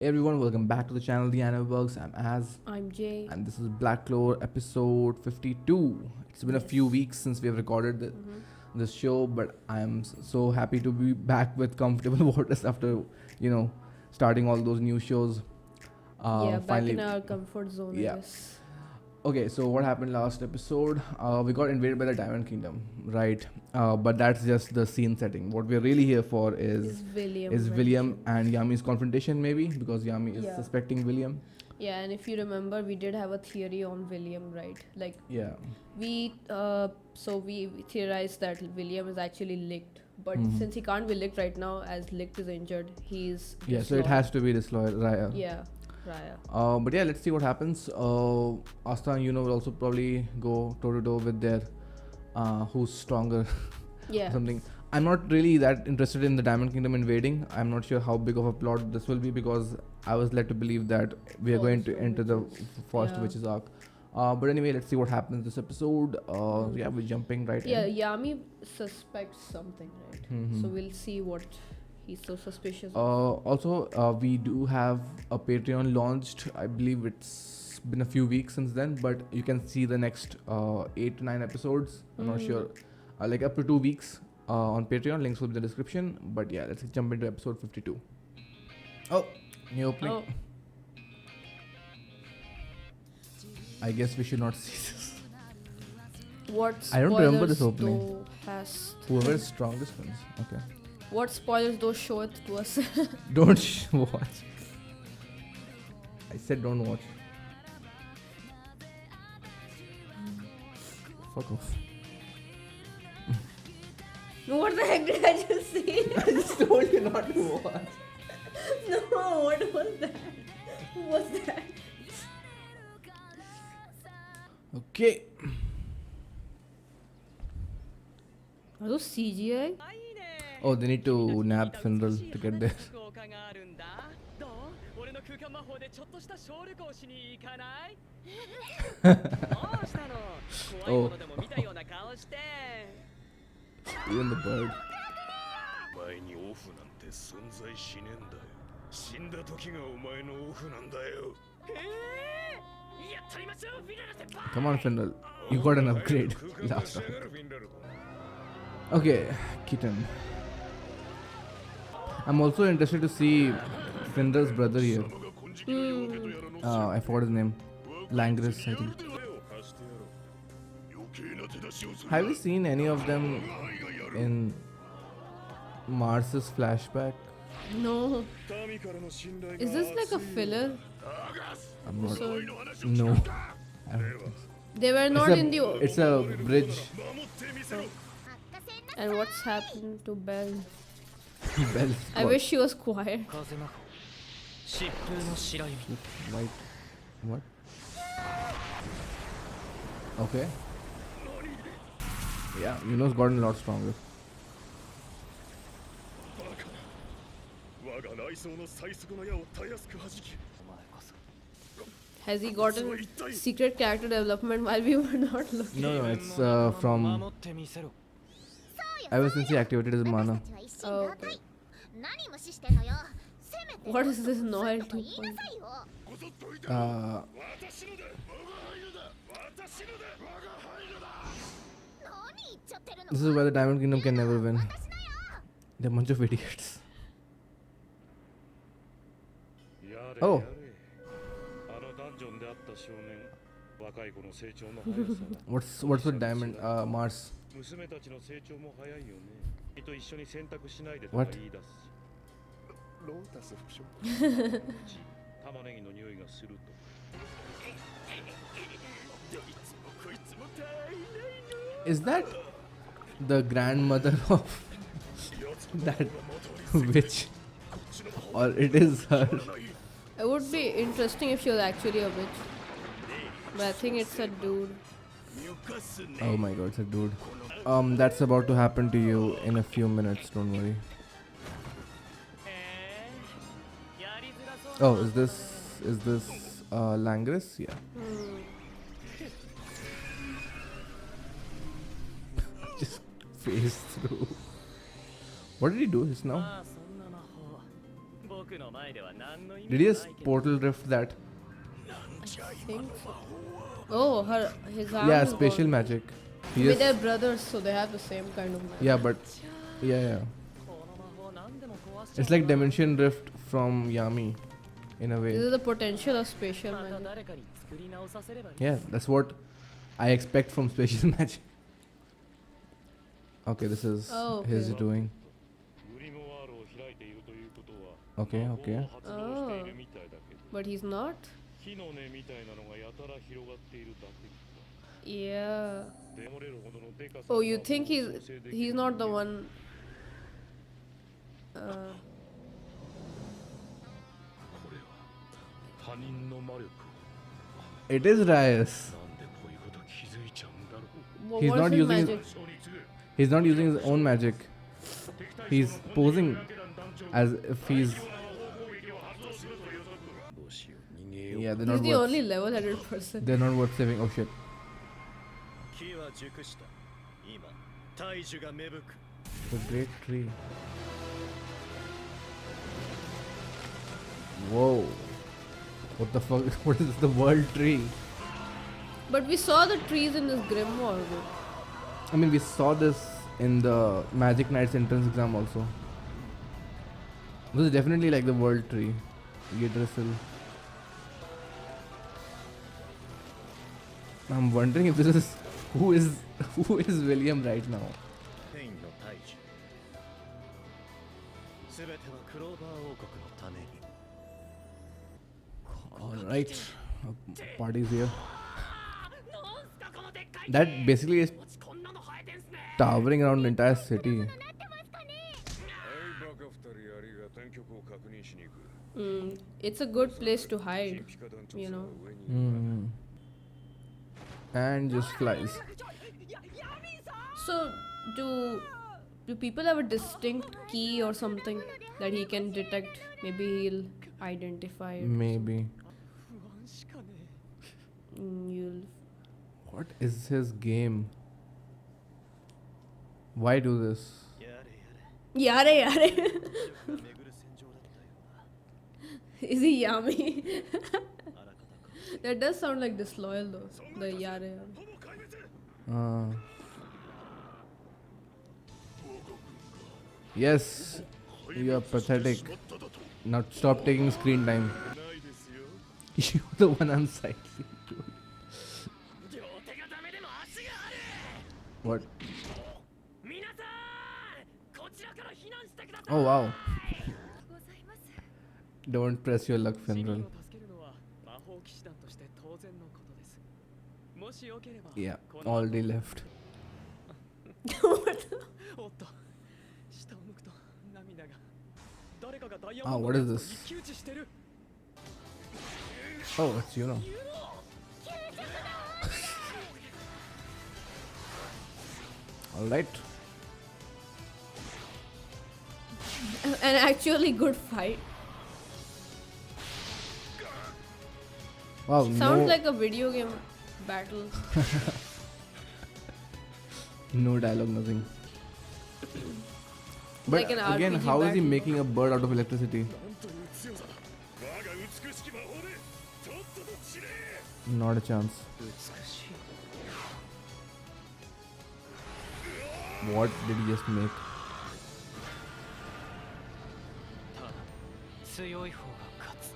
Hey everyone, welcome back to the channel The Anime Bugs. I'm Az, I'm Jay. and this is Black Clover episode 52. It's been a few Yes. weeks since we have recorded Mm-hmm. this show, but I'm so happy to be back with comfortable waters after, starting all those new shows. Yeah, back in Finally, our comfort zone, I yeah. guess. Okay, so what happened last episode? We got invaded by the Diamond Kingdom, right? But that's just the scene setting. What we're really here for Is William is William Vengeance. and Yami's confrontation, maybe because Yami is Yeah. suspecting William. Yeah, and if you remember, we did have a theory on William, right? Like Yeah. we theorized that William is actually Licht, but Mhm. since he can't be Licht right now, as Licht is injured, he's Yeah, so it disloyal. has to be disloyal, Raya. Yeah, Raya. But yeah, let's see what happens. Asta and Yuno will also probably go toe to toe with their who's stronger Yeah. or something. I'm not really that interested in the Diamond Kingdom invading. I'm not sure how big of a plot this will be because I was led to believe that we are going to Forest enter the Witches. Forest Yeah. Witches arc. But anyway, let's see what happens this episode. Yeah, we're jumping right Yeah, in. Yami suspects something, right? Mhm. So we'll see what he's so suspicious of. Also, we do have a Patreon launched. I believe it's been a few weeks since then, but you can see the next 8 to 9 episodes. I'm not sure. Like up to 2 weeks on Patreon. Links will be in the description. But yeah, let's jump into episode 52. Oh, new opening. Oh, I guess we should not see this. what I don't remember this spoilers opening. though has Whoever is strongest wins. Okay. what spoilers though show it to us. Don't watch. I said don't watch. Fuck off. What the heck did I just say? I just told you not to watch. No, what was that? Who was that? Okay. Are those CGI? Oh, they need to nab Finral to get there. Oh. Even the bird. 前にオフなんて存在しねえんだよ。死んだ時がお前のオフなんだよ。やったりましょう、フィラル先輩。 Come on, Finral. You got an upgrade last time. Okay, Kitten. I'm also interested to see Finral's brother here. I forgot his name. Langris, I think. Have you seen any of them in Mars's flashback? No. Is this like a filler? I'm not. So No. I don't think so. they were not in the. It's a bridge. And what's happened to Belle? Bell. I wish she was quiet. 風魔疾風の白弓 White. What? Okay. Yeah, Yuno's gotten a lot stronger. 我が雷槍の最速の矢をたやすく弾き お前こそ Has he gotten secret character development while we were not looking? No, it's from 守ってみせろ ever since he activated his mana. Oh, okay. What is this Noel 2.0? Uh, this is why the Diamond Kingdom can never win. They're a bunch of idiots. やれ Oh. やれあのダンジョンであった少年若い子の成長の速さ What's with Diamond Mars? 娘たちの成長も早いよね君と一緒に選択しないでとか What? 言い出すロータス副将玉ねぎの匂いがするとどいつもこいつも大ないの Is that the grandmother of that witch? Or it is her? It would be interesting if she was actually a witch. But I think it's a dude. Oh my god, it's a dude. That's about to happen to you in a few minutes, don't worry. Oh, is this Langris? Yeah. Just phase through. What did he do just now? まあそんな魔法僕 Did he just portal drift that? Think so. Oh, his arm Yeah, is spatial gone. magic. He Maybe just, they're brothers, so they have the same kind of magic. yeah, but yeah. It's like dimension drift from Yami, in a This way. is the potential of spatial magic. Yeah, that's what I expect from spatial magic. Okay, this is Oh, okay. his doing. グリモワールを開いているということは Okay, 魔法 okay. を発動しているみたいだけど But he's not? 木の根みたいなのがやたら広がっているだけ Yeah. で漏れるほどのデカさ Oh, の you 魔法を think 調整でき he's る not the 人間 one? これは他人の魔力 It is Rias. なんでこういうこと気づいちゃうんだろう What He's was not his using his- magic? He's not using his own magic. He's posing as if he's. Yeah, they're He's not the worth. only level-headed person. They're not worth saving. Oh shit. 木は熟した今大樹が芽吹く The great tree. Whoa. What the fuck? What is this? The world tree? But we saw the trees in this grimoire. Though. I mean, we saw this in the Magic Knight's entrance exam also. This is definitely like the world tree. Yggdrasil. I'm wondering if this is who is William right now. ペインの大樹すべてはクローバー王国のために All right, party's here. That basically is towering around the entire city. はいバカ二人ありが天局を確認しに行く It's a good place to hide. ピカ団長 You さん know. は上に And just flies. So, do people have a distinct key or something that he can detect? Maybe he'll identify it. Maybe. You'll. What is his game? Why do this? やれやれ Yare yare. 巡る戦場だったよ Is he Yami? あらかたか That does sound like disloyal though. The yare yare. ほぼ壊滅 Yes, you are pathetic. Now stop taking screen time. ないですよ You're the one unsightly. 両手がダメでも足がある What? 皆さんこちらから避難してください Oh wow. Don't press your luck, 市民 Fenral. を助けるのは魔法騎士団として当然のことです。もしよければ Yeah, この all day left. おっと下を向くと涙が誰かがダイヤ Ah, モンド what is の this? 一騎打ちしてる Oh, it's you know. Alright. An actually good fight. Wow, Sounds no, like a video game battle. no dialogue, nothing. But Like an again, RPG how is he battle. making a bird out of electricity? なんという強さだ我が美しき魔法でとっとと散れ Not a chance. 美しい What did he just make? ただ強い方が勝つ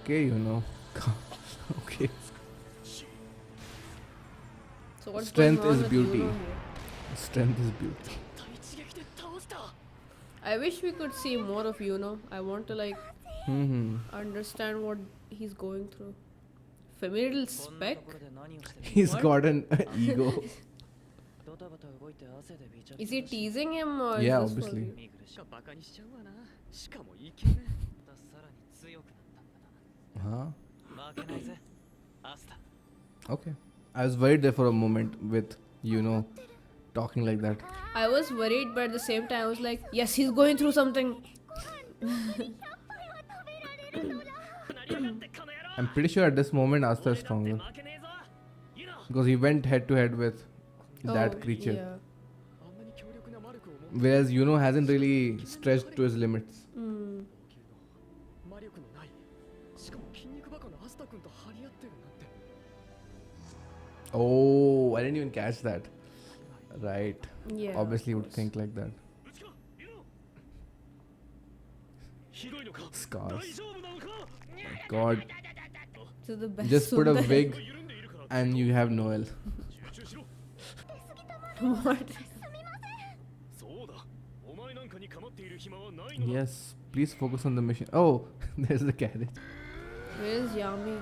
Okay, you know. Okay. So what's Strength going on is with beauty. Yuno here? Strength is beauty. た一撃で倒した I wish we could see more of Yuno. I want to like Hmm. understand what he's going through. Familial こんな spec? ところで何をしてる He's What? got an ego. ドタバタ動いて汗でびちゃび Is ちゃ he だし teasing him or Yeah, is this for obviously. real? 見苦しかバカにしちゃうわなしかもイケメンまたさらに強くなったんだ Huh? な負けないぜアスタ Okay. I was worried there for a moment with, you know, talking like that. I was worried, but at the same time, I was like, yes, he's going through something. I'm pretty sure at this moment Asta is stronger. 負けねえぞユノ Because he went head to head with that Oh, creature. Yeah. あんなに強力な魔力を持って Whereas Yuno hasn't really stretched to his limits. うん。しかも筋肉バカのアスタ君と張り合ってるなんて Oh, I didn't even catch that. Right. Yeah. Obviously, you of would course. think like that. ひどいのか Scars. 大丈夫なのか God. So the best Just put a Sundar. wig 緩んでいるから and you have Noel. 集中しろ What? そうだお前なんかに構っている暇はないのだ Yes. Please focus on the mission. Oh, there's the carriage. Where is Yami?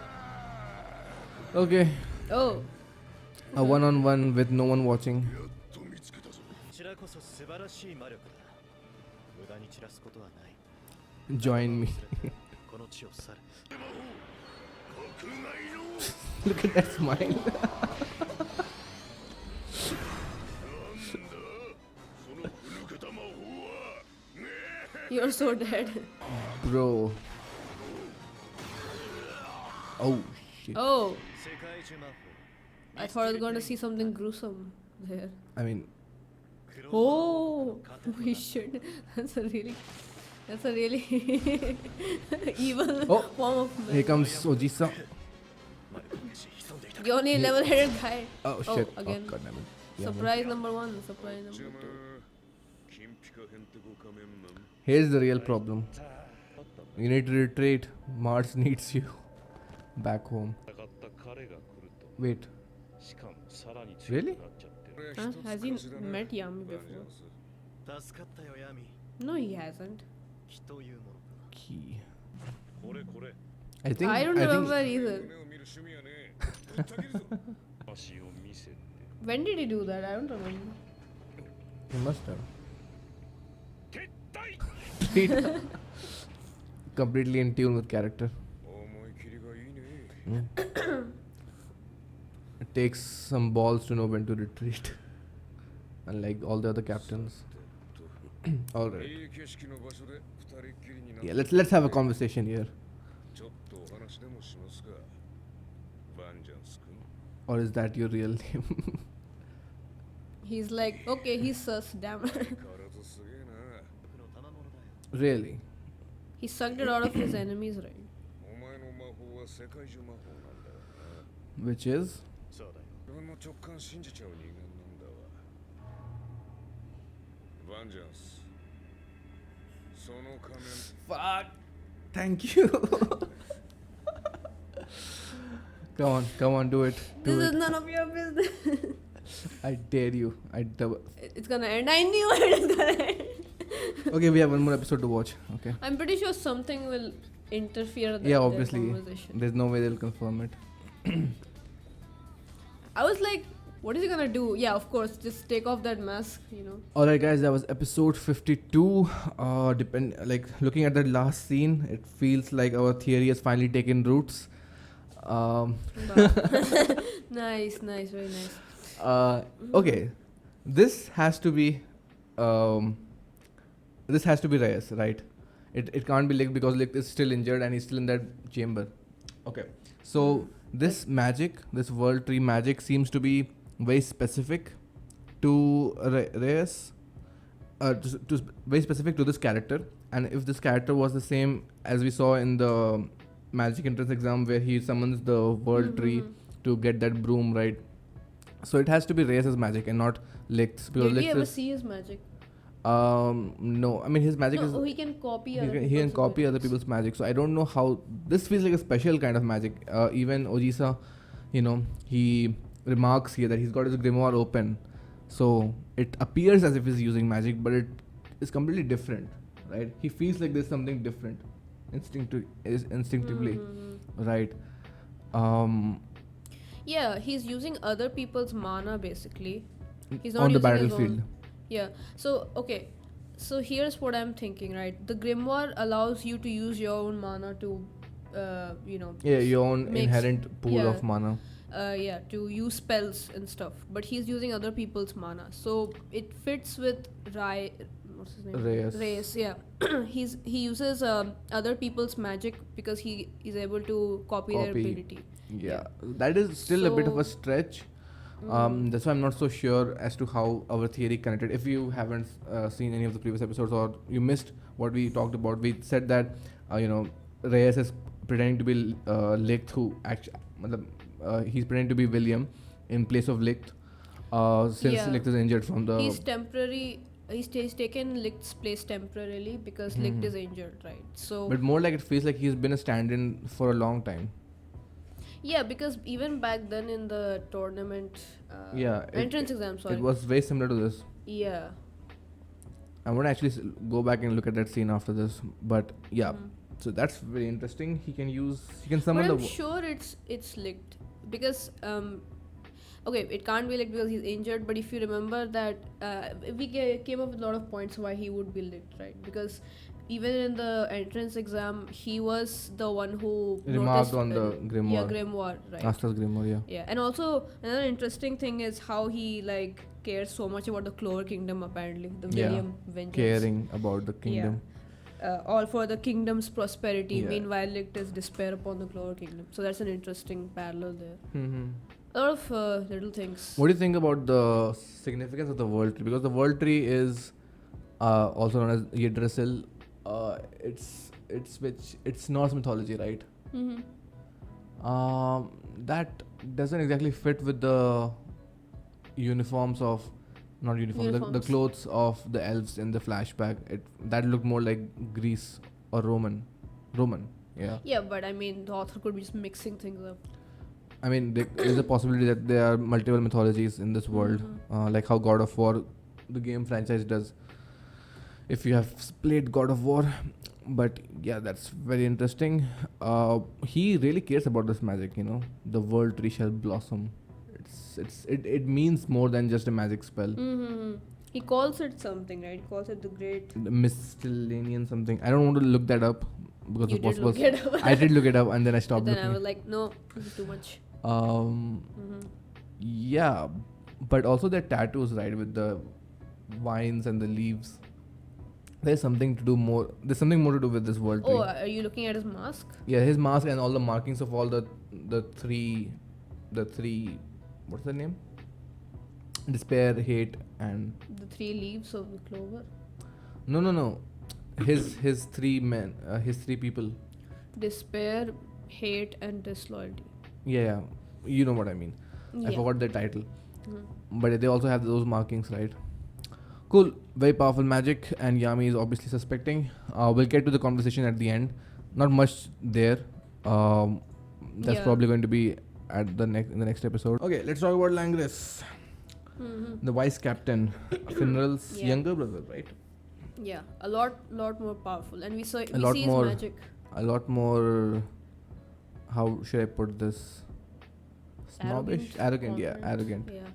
Okay. Oh. A one-on-one with no one watching. やっと見つけたぞこちらこそ素晴らしい魔力だ。無駄に散らすことはない。 Join me. この地を去る。国外の Look at that smile. なんだそのふぬけた魔法は You're so dead. Bro. Oh, shit. Oh. 世界中魔法。 I thought I was going to see something gruesome there. I mean, Oh. We should. That's a really evil Oh. form of here man. comes Ojisa. 前の飯潜んでいた The only level-headed guy. Oh, Oh, shit. again. Oh, god damn it. Yeah, man. Surprise number 1. Surprise number 邪 2. 魔金ピカへんてご仮面マン Here's the real problem. You need to retreat. Mars needs you back home. 戦った彼が来ると Wait. しかもさらに Really? 強くなっちゃってる Huh? Has he met Yami before? 助かったよ、ヤミ。 No, he hasn't. 気というものか。 Key. これこれ I think. I don't think remember 夢 either. を見る趣味はねぶった切るぞ足を見せて When did he do that? I don't remember. he must have. 撤退 Completely in tune with character. 思い切りがいいね It takes some balls to know when to retreat. Unlike all the other captains. Alright. いい景色の場所で二人っきりになって Yeah, let's have a conversation here. ちょっとお話でもしますかバンジャンス君 Or is that your real name? He's like, okay, he's sus, damn. 変わらずすげえな僕の賜物だよ。 Really? He sucked it out of his enemies, right? お前の魔法は世界中魔法なんだよな Which is? そうだよ。自分の直感信じちゃう人間なんだわバンジャンスその仮面 Fuck. Thank you. Come on, do it. This Do is it. none of your business. I dare you. It's gonna end. I knew it was gonna end. Okay, we have one more episode to watch. Okay. I'm pretty sure something will interfere with Yeah, their obviously. conversation. There's no way they'll confirm it. I was like, what is he gonna do? Yeah, of course, just take off that mask, you know. Alright, guys, that was episode 52. Looking at that last scene, it feels like our theory has finally taken roots. Nice, very nice. Okay, this has to be Reyes, right? It can't be Licht because Licht is still injured and he's still in that chamber. Okay, so this magic, this world tree magic, seems to be very specific to Reyes, very specific to this character. And if this character was the same as we saw in the magic entrance exam where he summons the world tree to get that broom, right? So it has to be Reyes' magic and not Licht's. Because Did we Licht ever is, see his magic? no, I mean his magic is No, he can copy he other can, he can people's copy other abilities. people's magic. So I don't know how this feels like a special kind of magic. Even Ojisa, he remarks here that he's got his grimoire open, so it appears as if he's using magic, but it is completely different, right? He feels like there's something different, instinctively, right? Yeah, he's using other people's mana basically. He's On the using his battlefield. own. Yeah. So okay. So here's what I'm thinking, right? The grimoire allows you to use your own mana to, Yeah, your own makes- inherent pool yeah. of mana. to use spells and stuff. But he's using other people's mana, so it fits with what's his name? Reyes. Reyes, yeah. He uses other people's magic because he is able to copy their Copy. ability. Yeah, that is still a bit of a So- stretch. That's why I'm not so sure as to how our theory connected. If you haven't seen any of the previous episodes or you missed what we talked about, we said that Reyes is pretending to be Licht, who actually, he's pretending to be William in place of Licht, since Yeah. Licht is injured from the. He's temporary. He's taken Licht's place temporarily because Licht is injured, right? So But more like it feels like he's been a stand-in for a long time. yeah, because even back then in the tournament, entrance exam, sorry. It was very similar to this. Yeah. I want to actually go back and look at that scene after this, but yeah. Mhm. So that's very interesting. He can But summon I'm the. sure it's Licht because okay, it can't be Licht because he's injured. But if you remember that we came up with a lot of points why he would be Licht, right? Because even in the entrance exam, he was the one who Remarked noticed, on the grimoire. Yeah, grimoire, right? Asta's grimoire, yeah. Yeah, and also another interesting thing is how he like cares so much about the Clover Kingdom. Apparently, the Yeah, William Vengeance. Caring about the kingdom. All for the kingdom's prosperity. Yeah. Meanwhile, Licht is despair upon the Clover Kingdom. So that's an interesting parallel there. Mm-hmm. A lot of little things. What do you think about the significance of the world tree? Because the world tree is also known as Yggdrasil. It's Norse mythology, right? Mm-hmm. That doesn't exactly fit with the uniforms of, not uniforms, the Uniforms. clothes of the elves in the flashback. That looked more like Greece or Roman, yeah. Yeah, but I mean, the author could be just mixing things up. I mean, there is a possibility that there are multiple mythologies in this world, like how God of War, the game franchise, does. If you have played God of War, but yeah, that's very interesting. He really cares about this magic, The world tree shall blossom. It means more than just a magic spell. Mm-hmm. He calls it something, right? He calls it the great. The Mystilean something. I don't want to look that up because You the did boss look was. it up. I did look it up and then I stopped Then looking. I was like, no, this is too much. Mm-hmm. Yeah, but also their tattoos, right, with the vines and the leaves. There's something more to do with this world tree. Oh, are you looking at his mask? Yeah, his mask and all the markings of all the three, what's the name? Despair, hate, and The 3 leaves of the clover. no. His three men, his 3 people. Despair, hate, and disloyalty. Yeah, you know what I mean. Yeah. I forgot the title, Mhm. but they also have those markings, right? Cool, very powerful magic, and Yami is obviously suspecting. We'll get to the conversation at the end. Not much there. That's Yeah. probably going to be at in the next episode. Okay, let's talk about Langris, Mm-hmm. the vice captain, Finral's Yeah. younger brother, right? Yeah, a lot more powerful, and we see lot his more- magic. A lot more. How should I put this? Snobbish, arrogant. Yeah, confident. arrogant. Yeah,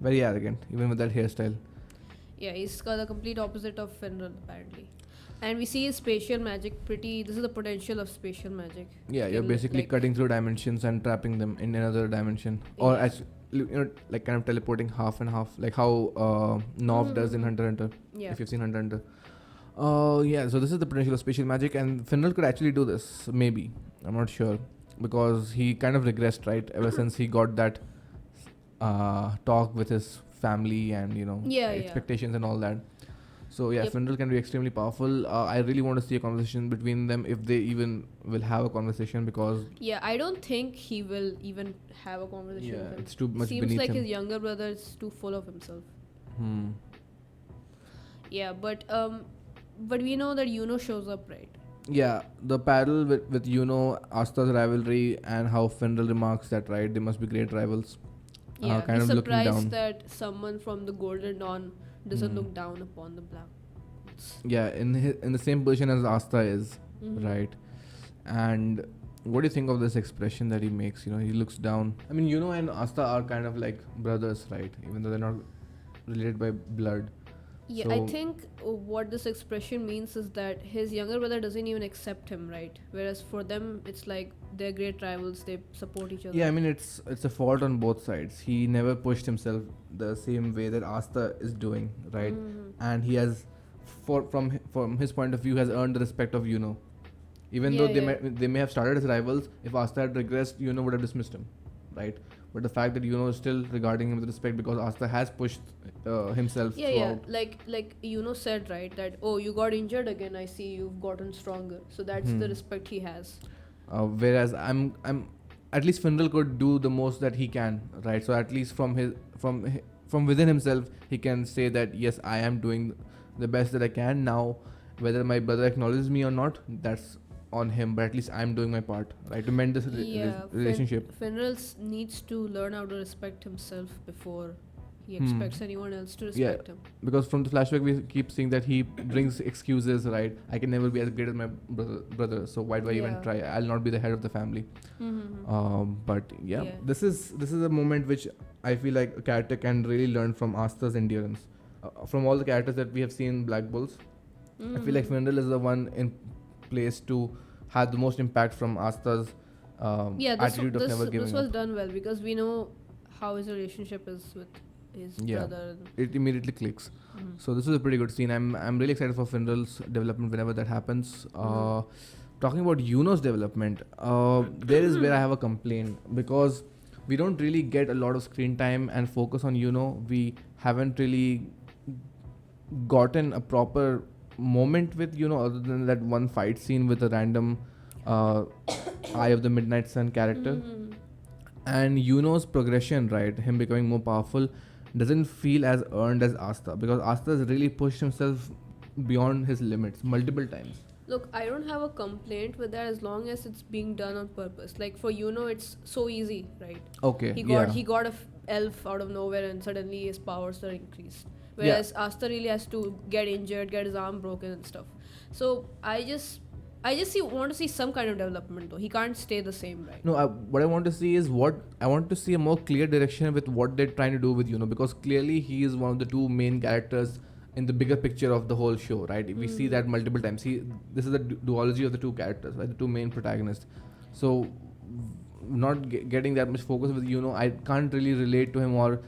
Very arrogant, even with that hairstyle. yeah, he's got the complete opposite of Finral apparently, and we see his spatial magic. This is the potential of spatial magic. Yeah, you're Can, basically like- cutting through dimensions and trapping them in another dimension, or Yeah. like kind of teleporting half and half, like how Nov does in Hunter x Hunter. Yeah, If you've seen Hunter x Hunter. Yeah. So this is the potential of spatial magic, and Finral could actually do this. Maybe, I'm not sure, because he kind of regressed, right? Ever since he got that talk with his family and Yeah. expectations and all that. So yeah, Yep. Finral can be extremely powerful. I really want to see a conversation between them, if they even will have a conversation, because Yeah, I don't think he will even have a conversation with him. it's too much Seems beneath like him. his younger brother is too full of himself. Hmm. Yeah, but we know that Yuno shows up, right? Yeah, the parallel with Asta's rivalry and how Finral remarks that, right, they must be great rivals. Yeah, kind he's of looking surprised down. that someone from the Golden Dawn doesn't Hmm. look down upon the Black. Yeah, in the same position as Asta is, Mhm. right? And what do you think of this expression that he makes? He looks down. I mean, and Asta are kind of like brothers, right? Even though they're not related by blood. Yeah, I So- think what this expression means is that his younger brother doesn't even accept him, right? Whereas for them, it's like they're great rivals. They support each other. Yeah, I mean it's a fault on both sides. He never pushed himself the same way that Asta is doing, right? Mhm. And he has, from his point of view, has earned the respect of Even though Yeah, they may have started as rivals, if Asta had regressed, would have dismissed him, right? But the fact that is still regarding him with respect because Asta has pushed himself Yeah, throughout. like said, right, that you got injured again. I see you've gotten stronger. So that's the respect he has. Whereas I'm at least Finral could do the most that he can, right? So at least from within himself, he can say that yes, I am doing the best that I can now. Whether my brother acknowledges me or not, that's on him. But at least I'm doing my part, right, to mend this relationship. Finral needs to learn how to respect himself before he expects anyone else to respect him. Because from the flashback we keep seeing that he brings excuses, right? I can never be as great as my brother, so why do I even try? I'll not be the head of the family. But this is a moment which I feel like a character can really learn from Asta's endurance. From all the characters that we have seen in Black Bulls, I feel like Finral is the one in place to have the most impact from Asta's attitude of never giving this up. was done well because we know how his relationship is with his brother. It immediately clicks. So this is a pretty good scene. I'm really excited for Finral's development whenever that happens. Talking about Yuno's development, there is where I have a complaint because we don't really get a lot of screen time and focus on Yuno. We haven't really gotten a proper moment with Yuno other than that one fight scene with a random Eye of the Midnight Sun character. And Yuno's progression, right, him becoming more powerful, doesn't feel as earned as Asta, because Asta has really pushed himself beyond his limits multiple times. Look, I don't have a complaint with that as long as it's being done on purpose. Like for Yuno, it's so easy, right? Okay. He got a elf out of nowhere and suddenly his powers are increased. Whereas Asta really has to get injured, get his arm broken and stuff. So I just want to see some kind of development though. He can't stay the same, right? No, what I want to see is I want to see a more clear direction with what they're trying to do with Yuno, because clearly he is one of the two main characters in the bigger picture of the whole show, right? We see that multiple times. This is the duology of the two characters, right? The two main protagonists. So not getting that much focus with Yuno, I can't really relate to him or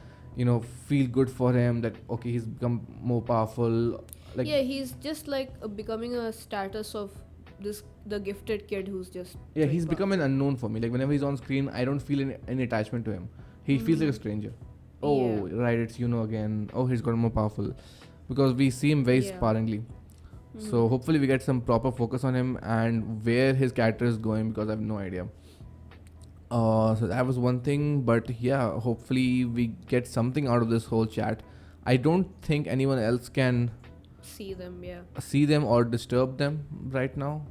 feel good for him that okay, he's become more powerful. Like he's just like becoming a status of the gifted kid who's just he's become an unknown for me. Like whenever he's on screen, I don't feel any attachment to him. He feels like a stranger. Oh right, it's Yuno again. Oh, he's got more powerful, because we see him very sparingly. So hopefully we get some proper focus on him and where his character is going, because I have no idea. So that was one thing, but hopefully we get something out of this whole chat. I don't think anyone else can see them or disturb them right now.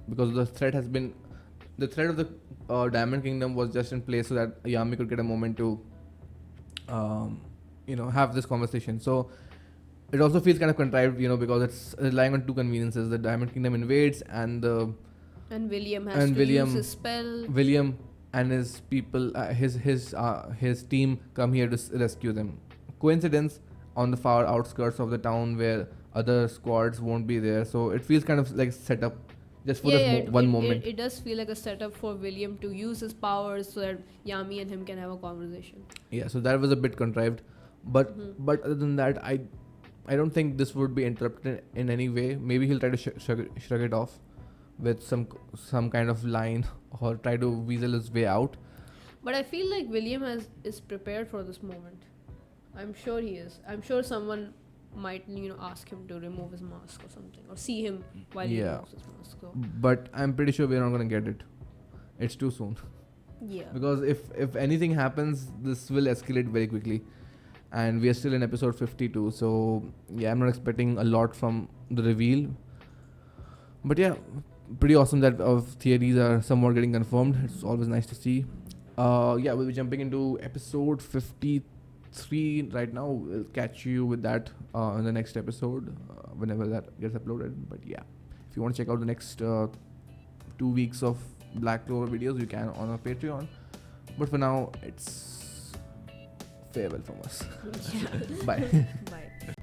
Because the threat of the Diamond Kingdom was just in place so that Yami could get a moment to have this conversation. So it also feels kind of contrived, because it's relying on two conveniences. The Diamond Kingdom invades and William has to use his spell. William and his people, his team come here to rescue them. Coincidence on the far outskirts of the town where other squads won't be there. So it feels kind of like set up just for this one moment. It does feel like a setup for William to use his powers so that Yami and him can have a conversation. Yeah, so that was a bit contrived. But other than that, I don't think this would be interrupted in any way. Maybe he'll try to shrug it off with some kind of line or try to weasel his way out. But I feel like William is prepared for this moment. I'm sure he is. I'm sure someone might ask him to remove his mask or something, or see him while he removes his mask. So. But I'm pretty sure we're not going to get it. It's too soon. Yeah. Because if anything happens, this will escalate very quickly. And we are still in episode 52. So I'm not expecting a lot from the reveal. But pretty awesome that theories are somewhat getting confirmed. It's always nice to see. We'll be jumping into episode 53 right now. We'll catch you with that in the next episode whenever that gets uploaded. But if you want to check out the next 2 weeks of Black Clover videos, you can on our Patreon. But for now, it's farewell from us. Yeah. Bye. Bye.